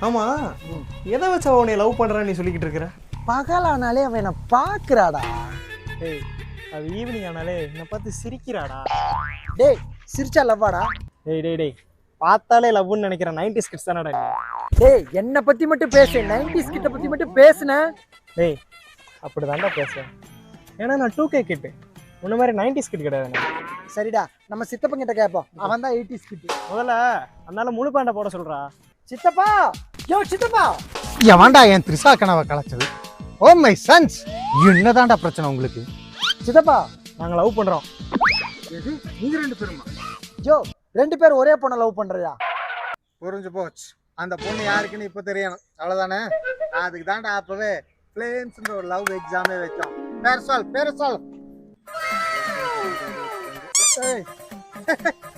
ஆமா எதை வச்சு உன்னை லவ் பண்றான்னு நீ சொல்லிக்கிட்டு இருக்கிற? பகலானாலே அவன் என்ன பாக்குறாடா. டேய் அது ஈவினிங் ஆனாலே என்னை பார்த்து சிரிக்கிறாடா. டேய் சிரிச்சா லவ்வாடா? டேய் டேய் டேய் பார்த்தாலே லவ்னு நினைக்கிறேன். 90s கிட்ஸ் தானடா நீ. டேய் என்னை பத்தி மட்டும் பேசு, 90s கிட்ட பத்தி மட்டும் பேசுன. டேய் அப்படி தாண்டா பேசுவேன். ஏன்னா நான் 2K கிட்டு, உன்ன மாதிரி 90s கிட் கிடையாது. சரிடா நம்ம சித்தப்பன் கிட்ட கேட்போம், அவன் தான் 80s கிட்டு. முதல்ல அதனால முழு பேண்டை போட சொல்றா. சித்தப்பா, யோ சித்தப்பா. எவன்டா என் த்ரிஷா கனவை கலைச்சது? ஓ மை சன்ஸ், என்னதான்டா பிரச்சனை உங்களுக்கு? சித்தப்பா நாங்க லவ் பண்றோம். எது நீங்க ரெண்டு பேருமா? யோ 2 பேர் ஒரே பொண்ணை லவ் பண்றியா? புரிஞ்சு போச்சு. அந்த பொண்ணு யாருக்குன்னு இப்ப தெரியணும், அவ்வளவுதானே? அதுக்கு தான்டா அப்பவே ஃப்ளேம்ஸ்ன்ற ஒரு லவ் எக்ஸாமே வச்சோம். பேர் சொல். ஏய்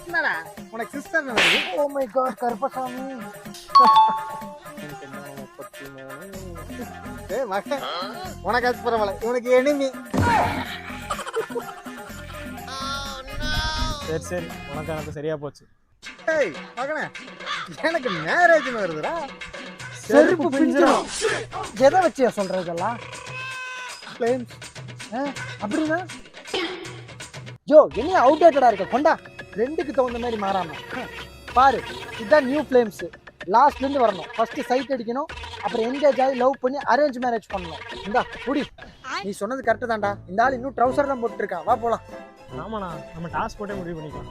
என்னடா உனக்கு சிஸ்டர் வருது? Oh my God Karuppasamy. ஏய் மகன், உனக்கு அது பரவாயில்ல, உனக்கு எனிமி. சரி சரி உனக்கு எனக்கு சரியா போச்சு. ஏய் மகனே, எனக்கு மேரேஜ்னு வருதுடா. செருப்பு பிஞ்சிரும். எதை வச்சு சொல்ற இதெல்லாம்? ஃப்ளேம்ஸ் அப்படின்னா யோ என்ன அவுடேட்டடா இருக்க, கொண்டா 2க்கு தகுந்த மாதிரி மாறாம பாரு. இதுதான் நியூ ஃப்ளேம்ஸ். லாஸ்ட்ல இருந்து வரணும். ஃபர்ஸ்ட் சைட் அடிக்கணும், அப்புறம் என்கேஜ் ஆகி லவ் பண்ணி அரேஞ்ச் மேரேஜ் பண்ணணும். இந்தா புடி. நீ சொன்னது கரெக்டு தான்டா. இந்த ஆள் இன்னும் ட்ரௌசர் தான் போட்டுருக்கான். வா போலாம். ஆமாண்ணா நம்ம டாஸ் போட்டே முடிவு பண்ணிக்கலாம்.